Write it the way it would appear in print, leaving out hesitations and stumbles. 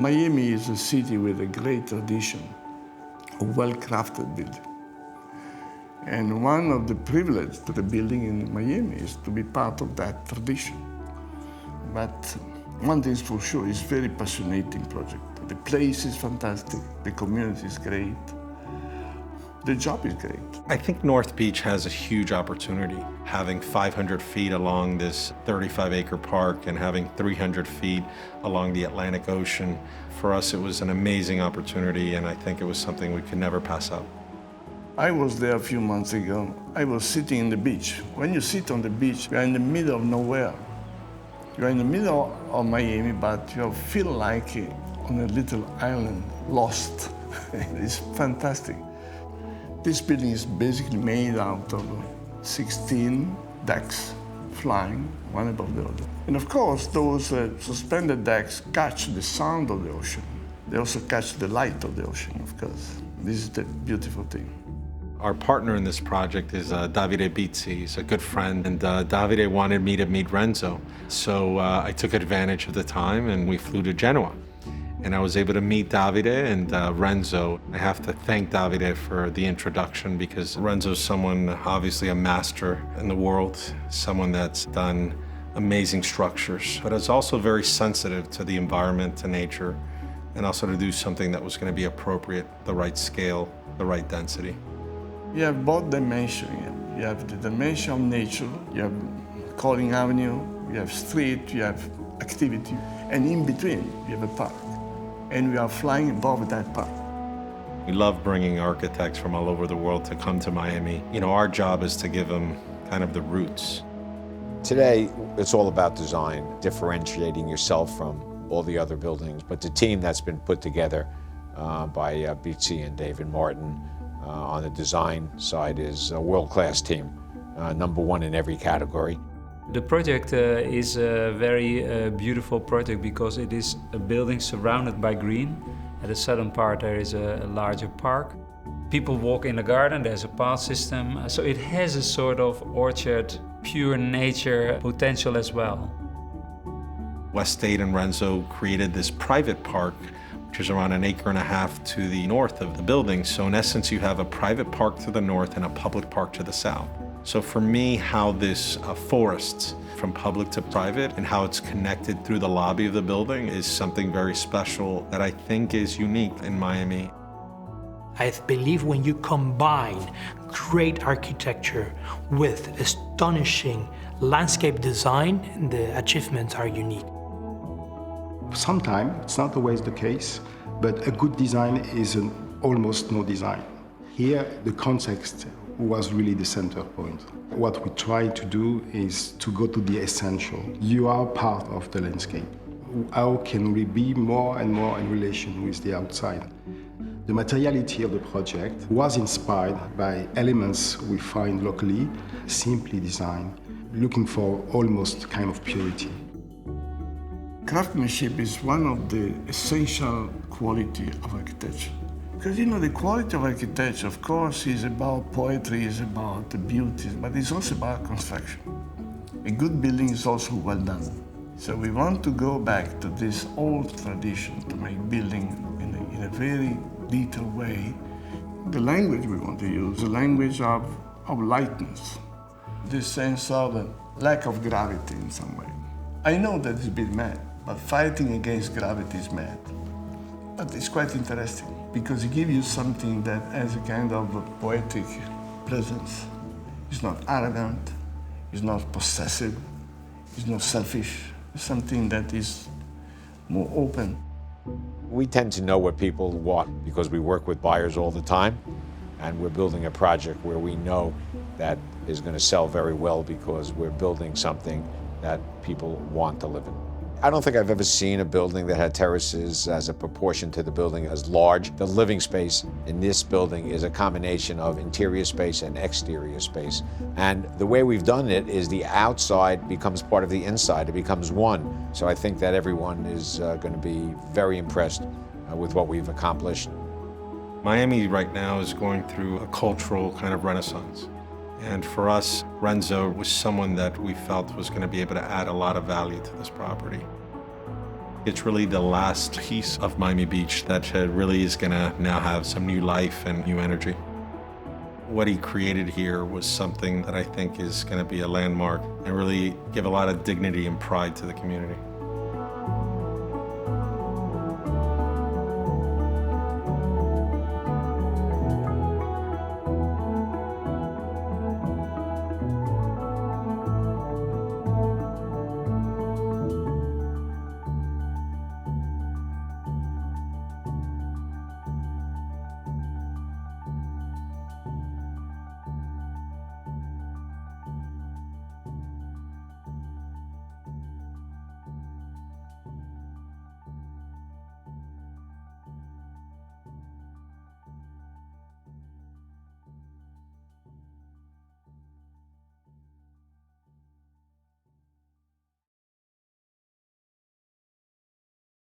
Miami is a city with a great tradition of well-crafted building. And one of the privileges to the building in Miami is to be part of that tradition. But one thing is for sure, it's a very passionate project. The place is fantastic, the community is great, the job is great. I think North Beach has a huge opportunity. Having 500 feet along this 35-acre park and having 300 feet along the Atlantic Ocean, for us it was an amazing opportunity, and I think it was something we could never pass up. I was there a few months ago. I was sitting on the beach. When you sit on the beach, you're in the middle of nowhere. You're in the middle of Miami, but you feel like on a little island, lost. It's fantastic. This building is basically made out of 16 decks flying, one above the other. And of course, those suspended decks catch the sound of the ocean. They also catch the light of the ocean, of course. This is the beautiful thing. Our partner in this project is Davide Bizzi. He's a good friend, and Davide wanted me to meet Renzo. So I took advantage of the time and we flew to Genoa. And I was able to meet Davide and Renzo. I have to thank Davide for the introduction because Renzo's someone, obviously a master in the world, someone that's done amazing structures, but is also very sensitive to the environment and nature, and also to do something that was going to be appropriate, the right scale, the right density. You have both dimensions. You have the dimension of nature, you have Calling Avenue, you have street, you have activity, and in between you have a park. And we are flying above that park. We love bringing architects from all over the world to come to Miami. You know, our job is to give them kind of the roots. Today, it's all about design, differentiating yourself from all the other buildings. But the team that's been put together by Bizzi and David Martin on the design side is a world-class team, #1 in every category. The project is a very beautiful project because it is a building surrounded by green. At the southern part there is a larger park. People walk in the garden, there's a path system. So it has a sort of orchard, pure nature potential as well. SidSidan and Renzo created this private park, which is around 1.5 acres to the north of the building. So in essence, you have a private park to the north and a public park to the south. So for me, how this forest from public to private and how it's connected through the lobby of the building is something very special that I think is unique in Miami. I believe when you combine great architecture with astonishing landscape design, the achievements are unique. Sometimes, it's not always the case, but a good design is an almost no design. Here, the context was really the center point. What we try to do is to go to the essential. You are part of the landscape. How can we be more and more in relation with the outside? The materiality of the project was inspired by elements we find locally, simply designed, looking for almost kind of purity. Craftsmanship is one of the essential qualities of architecture. Because, you know, the quality of architecture, of course, is about poetry, is about the beauty, but it's also about construction. A good building is also well done. So we want to go back to this old tradition to make building in a very detailed way. The language we want to use, the language of lightness, this sense of a lack of gravity in some way. I know that it's a bit mad, but fighting against gravity is mad. But it's quite interesting because it gives you something that has a kind of a poetic presence. It's not arrogant, it's not possessive, it's not selfish. It's something that is more open. We tend to know what people want because we work with buyers all the time, and we're building a project where we know that is going to sell very well because we're building something that people want to live in. I don't think I've ever seen a building that had terraces as a proportion to the building as large. The living space in this building is a combination of interior space and exterior space. And the way we've done it is the outside becomes part of the inside. It becomes one. So I think that everyone is going to be very impressed with what we've accomplished. Miami right now is going through a cultural kind of renaissance. And for us, Renzo was someone that we felt was going to be able to add a lot of value to this property. It's really the last piece of Miami Beach that really is going to now have some new life and new energy. What he created here was something that I think is going to be a landmark and really give a lot of dignity and pride to the community.